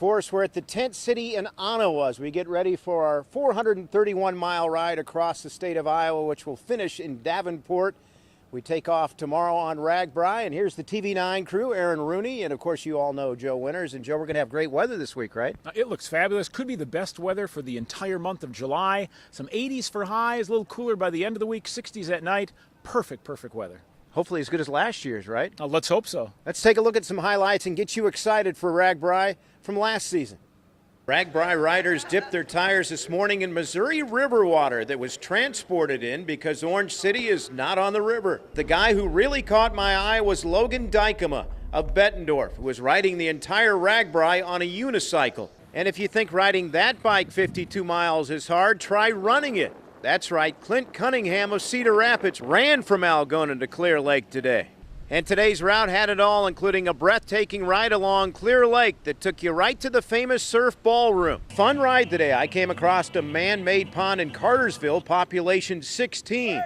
for us. We're at the tent city in Ottawa as we get ready for our 431-mile ride across the state of Iowa, which will finish in Davenport. We take off tomorrow on RAGBRAI, and here's the TV9 crew, Aaron Rooney, and of course you all know Joe Winters. And Joe, we're going to have great weather this week, right? It looks fabulous. Could be the best weather for the entire month of July. Some 80s for highs, a little cooler by the end of the week, 60s at night. Perfect weather. Hopefully as good as last year's, right? Let's hope so. Let's take a look at some highlights and get you excited for RAGBRAI from last season. RAGBRAI riders dipped their tires this morning in Missouri River water that was transported in because Orange City is not on the river. The guy who really caught my eye was Logan Dykema of Bettendorf, who was riding the entire RAGBRAI on a unicycle. And if you think riding that bike 52 miles is hard, try running it. That's right, Clint Cunningham of Cedar Rapids ran from Algona to Clear Lake today. And today's route had it all, including a breathtaking ride along Clear Lake that took you right to the famous surf ballroom. Fun ride today. I came across a man-made pond in Cartersville, population 16.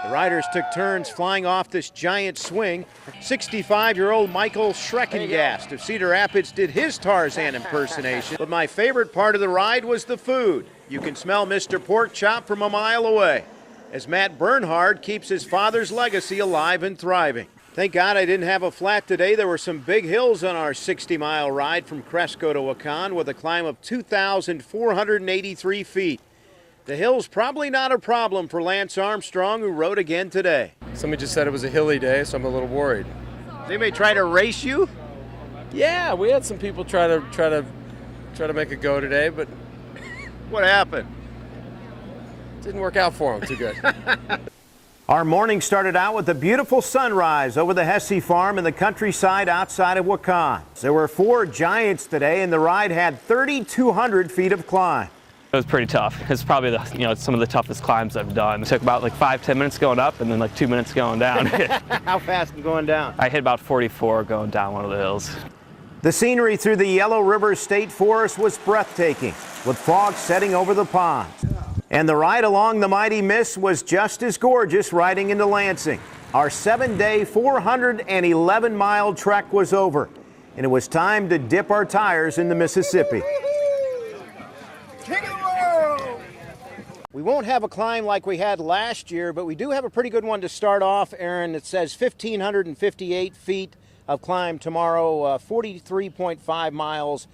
The riders took turns flying off this giant swing. 65-year-old Michael Schreckengast of Cedar Rapids did his Tarzan impersonation. But my favorite part of the ride was the food. You can smell Mr. Pork Chop from a mile away, as Matt Bernhard keeps his father's legacy alive and thriving. Thank God I didn't have a flat today. There were some big hills on our 60-mile ride from Cresco to Wakan with a climb of 2,483 feet. The hill's probably not a problem for Lance Armstrong, who rode again today. Somebody just said it was a hilly day, so I'm a little worried. Did anybody try to race you? Yeah, we had some people try to make a go today, but What happened? didn't work out for them too good. Our morning started out with a beautiful sunrise over the Hesse farm in the countryside outside of Wakan. There were 4 giants today, and the ride had 3,200 feet of climb. It was pretty tough. It's probably some of the toughest climbs I've done. It took about 5-10 minutes going up and then 2 minutes going down. How fast going down? I hit about 44 going down one of the hills. The scenery through the Yellow River State Forest was breathtaking, with fog setting over the pond. And the ride along the mighty Miss was just as gorgeous riding into Lansing. Our 7-day, 411-mile trek was over, and it was time to dip our tires in the Mississippi. We won't have a climb like we had last year, but we do have a pretty good one to start off, Aaron. It says 1,558 feet of climb tomorrow, 43.5 miles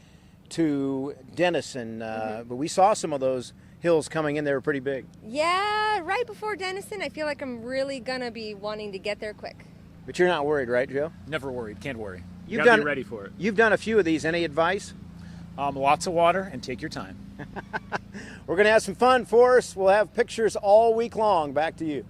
to Denison. But we saw some of those hills coming in. They were pretty big. Yeah, right before Denison, I feel like I'm really going to be wanting to get there quick. But you're not worried, right, Joe? Never worried. Can't worry. You've Gotta be ready for it. You've done a few of these. Any advice? Lots of water and take your time. We're going to have some fun for us. We'll have pictures all week long. Back to you.